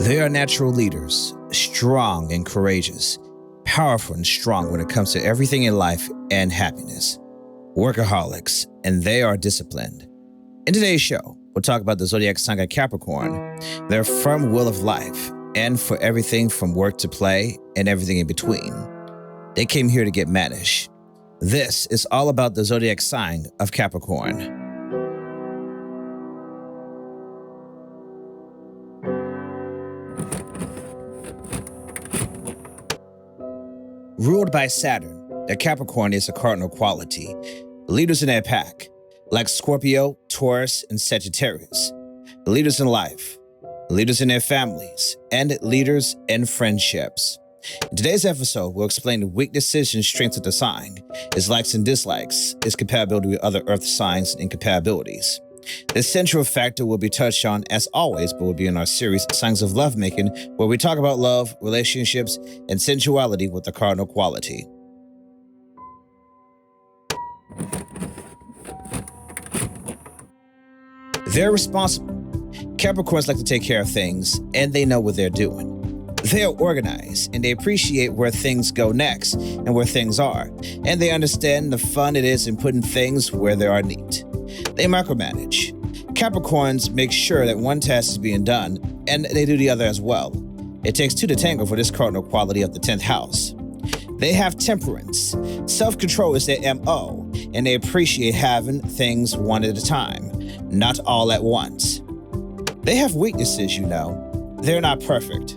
They are natural leaders, strong and courageous, powerful and strong when it comes to everything in life and happiness. Workaholics, and they are disciplined. In today's show, we'll talk about the zodiac sign of Capricorn, their firm will of life, and for everything from work to play and everything in between. They came here to get mannish. This is all about the zodiac sign of Capricorn. Ruled by Saturn, the Capricorn is a cardinal quality. Leaders in their pack, like Scorpio, Taurus, and Sagittarius. Leaders in life, leaders in their families, and leaders in friendships. In today's episode, we'll explain the weaknesses and strengths of the sign, its likes and dislikes, its compatibility with other Earth signs and incompatibilities. The central factor will be touched on, as always, but will be in our series, Signs of Lovemaking, where we talk about love, relationships, and sensuality with the cardinal quality. They're responsible. Capricorns like to take care of things, and they know what they're doing. They are organized, and they appreciate where things go next and where things are, and they understand the fun it is in putting things where they are neat. They micromanage. Capricorns make sure that one task is being done, and they do the other as well. It takes two to tango for this cardinal quality of the 10th house. They have temperance. Self-control is their MO, and they appreciate having things one at a time, not all at once. They have weaknesses, you know. They're not perfect.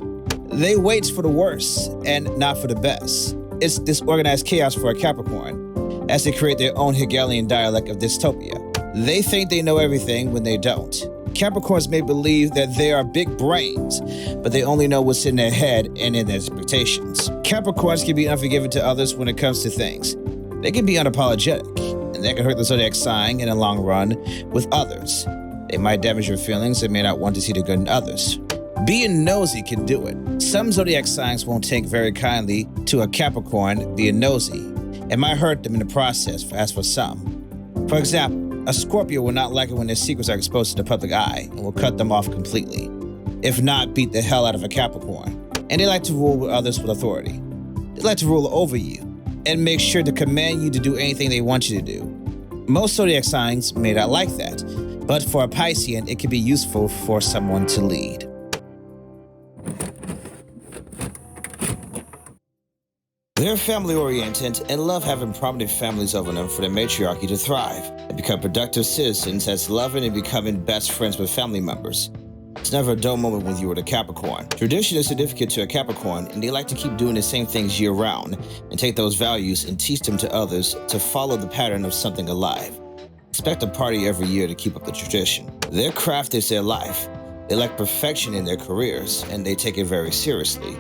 They wait for the worst and not for the best. It's disorganized chaos for a Capricorn, as they create their own Hegelian dialect of dystopia. They think they know everything when they don't. Capricorns may believe that they are big brains, but they only know what's in their head and in their expectations. Capricorns can be unforgiving to others when it comes to things. They can be unapologetic, and that can hurt the zodiac sign in the long run with others. They might damage your feelings and may not want to see the good in others. Being nosy can do it. Some zodiac signs won't take very kindly to a Capricorn being nosy. It might hurt them in the process, as for some. For example, a Scorpio will not like it when their secrets are exposed to the public eye and will cut them off completely, if not beat the hell out of a Capricorn. And they like to rule with others with authority. They like to rule over you and make sure to command you to do anything they want you to do. Most zodiac signs may not like that, but for a Piscean, it can be useful for someone to lead. They're family-oriented and love having prominent families over them for the matriarchy to thrive and become productive citizens as loving and becoming best friends with family members. It's never a dull moment when you are a Capricorn. Tradition is significant to a Capricorn, and they like to keep doing the same things year-round and take those values and teach them to others to follow the pattern of something alive. Expect a party every year to keep up the tradition. Their craft is their life. They like perfection in their careers, and they take it very seriously.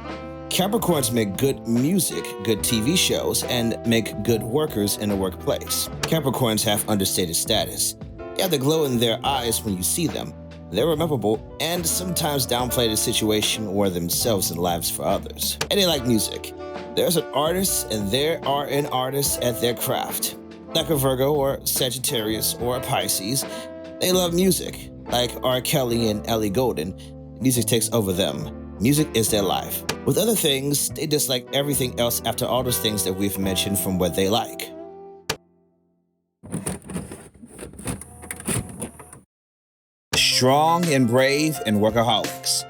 Capricorns make good music, good TV shows, and make good workers in the workplace. Capricorns have understated status. They have the glow in their eyes when you see them. They're rememberable and sometimes downplay the situation or themselves and lives for others. And they like music. There's an artist and there are an artist at their craft. Like a Virgo or Sagittarius or a Pisces, they love music. Like R. Kelly and Ellie Goulding, music takes over them. Music is their life. With other things, they dislike everything else after all those things that we've mentioned from what they like. Strong and brave and workaholics.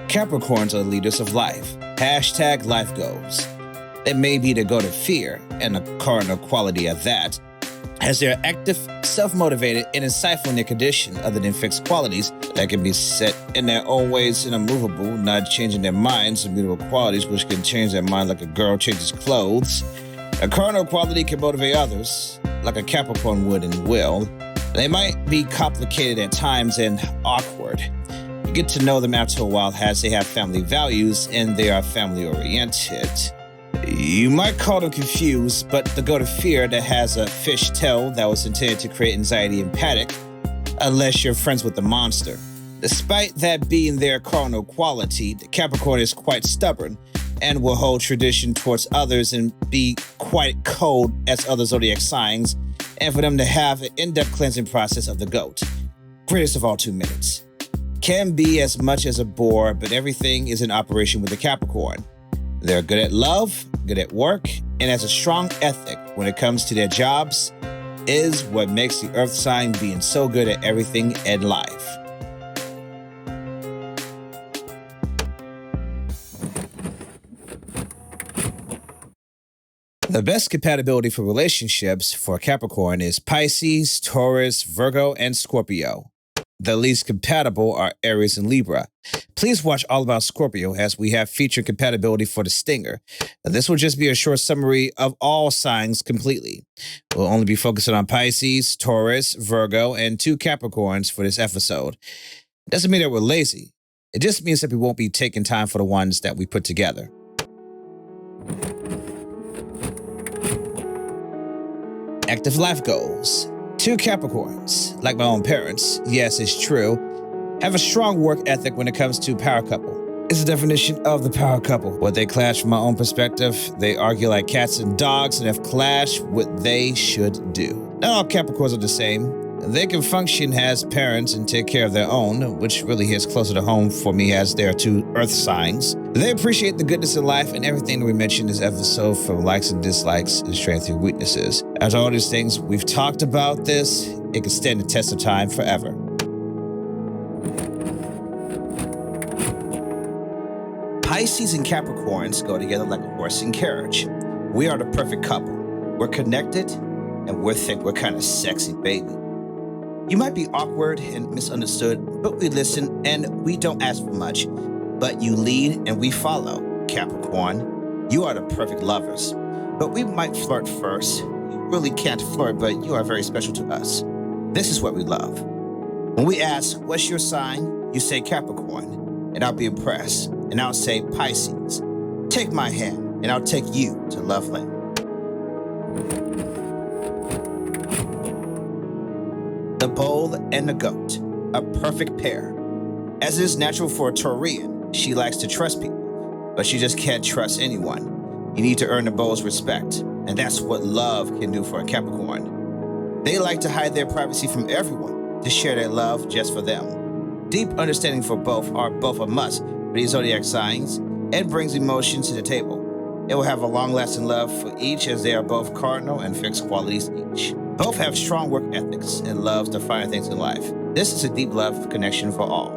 Capricorns are leaders of life. Hashtag life goals. They may be the goat of fear, and a cardinal quality at that, as they're active, self-motivated, and insightful in their condition other than fixed qualities that can be set in their own ways and immovable, not changing their minds, immutable qualities which can change their mind like a girl changes clothes. A cardinal quality can motivate others, like a Capricorn would and will. They might be complicated at times and awkward. You get to know them after a while as they have family values and they are family-oriented. You might call them confused, but the goat of fear that has a fish tail that was intended to create anxiety and panic, unless you're friends with the monster. Despite that being their cardinal quality, the Capricorn is quite stubborn and will hold tradition towards others and be quite cold as other zodiac signs, and for them to have an in-depth cleansing process of the goat. Greatest of all 2 minutes. can be as much as a bore, but everything is in operation with the Capricorn. They're good at love, good at work, and has a strong ethic when it comes to their jobs, is what makes the earth sign being so good at everything in life. The best compatibility for relationships for Capricorn is Pisces, Taurus, Virgo, and Scorpio. The least compatible are Aries and Libra. Please watch all about Scorpio as we have featured compatibility for the stinger. This will just be a short summary of all signs completely. We'll only be focusing on Pisces, Taurus, Virgo, and 2 Capricorns for this episode. It doesn't mean that we're lazy. It just means that we won't be taking time for the ones that we put together. Active life goals. 2 Capricorns, like my own parents, yes, it's true, have a strong work ethic when it comes to power couple. It's the definition of the power couple. What they clash from my own perspective, they argue like cats and dogs and have clashed what they should do. Not all Capricorns are the same. They can function as parents and take care of their own, which really hits closer to home for me as they are 2 earth signs. They appreciate the goodness in life and everything that we mentioned in this episode, from likes and dislikes and strengths and weaknesses. After all these things, we've talked about this, it can stand the test of time forever. Pisces and Capricorns go together like a horse and carriage. We are the perfect couple. We're connected and we think we're kind of sexy, baby. You might be awkward and misunderstood, but we listen and we don't ask for much. But you lead and we follow. Capricorn, you are the perfect lovers. But we might flirt first. You really can't flirt, but you are very special to us. This is what we love. When we ask, what's your sign? You say Capricorn, and I'll be impressed. And I'll say Pisces. Take my hand, and I'll take you to Loveland. The bull and the goat, a perfect pair. As it is natural for a Taurian, she likes to trust people, but she just can't trust anyone. You need to earn the bull's respect, and that's what love can do for a Capricorn. They like to hide their privacy from everyone, to share their love just for them. Deep understanding for both are both a must for these zodiac signs, and brings emotions to the table. It will have a long-lasting love for each, as they are both cardinal and fixed qualities each. Both have strong work ethics and loves the finer things in life. This is a deep love connection for all.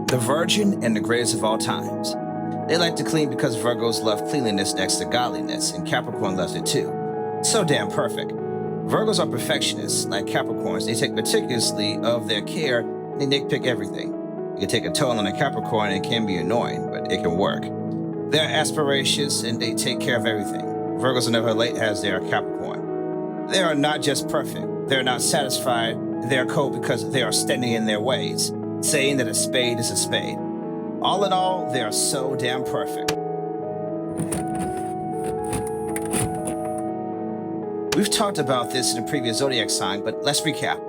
The Virgin and the greatest of all times. They like to clean because Virgos love cleanliness next to godliness, and Capricorn loves it too. So damn perfect. Virgos are perfectionists, like Capricorns. They take meticulously of their care, and they nitpick everything. You can take a toll on a Capricorn, and it can be annoying, but it can work. They're aspirations, and they take care of everything. Virgos are never late as they are Capricorn. They are not just perfect. They're not satisfied. They're cold because they are standing in their ways, saying that a spade is a spade. All in all, they are so damn perfect. We've talked about this in the previous zodiac sign, but let's recap.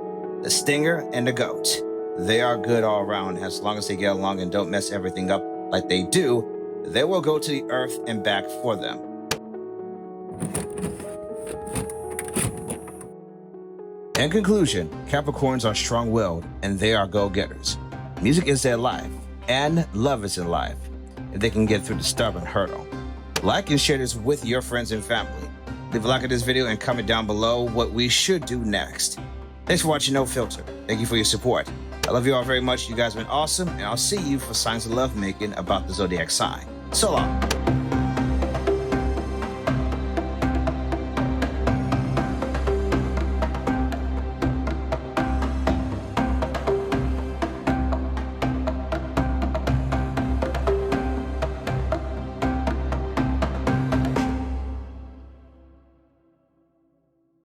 The stinger and the goat. They are good all around. As long as they get along and don't mess everything up like they do, they will go to the earth and back for them. In conclusion, Capricorns are strong-willed and they are go-getters. Music is their life, and love is in life, if they can get through the stubborn hurdle. Like and share this with your friends and family. Leave a like on this video and comment down below what we should do next. Thanks for watching No Filter. Thank you for your support. I love you all very much. You guys have been awesome, and I'll see you for signs of love making about the zodiac sign. So long.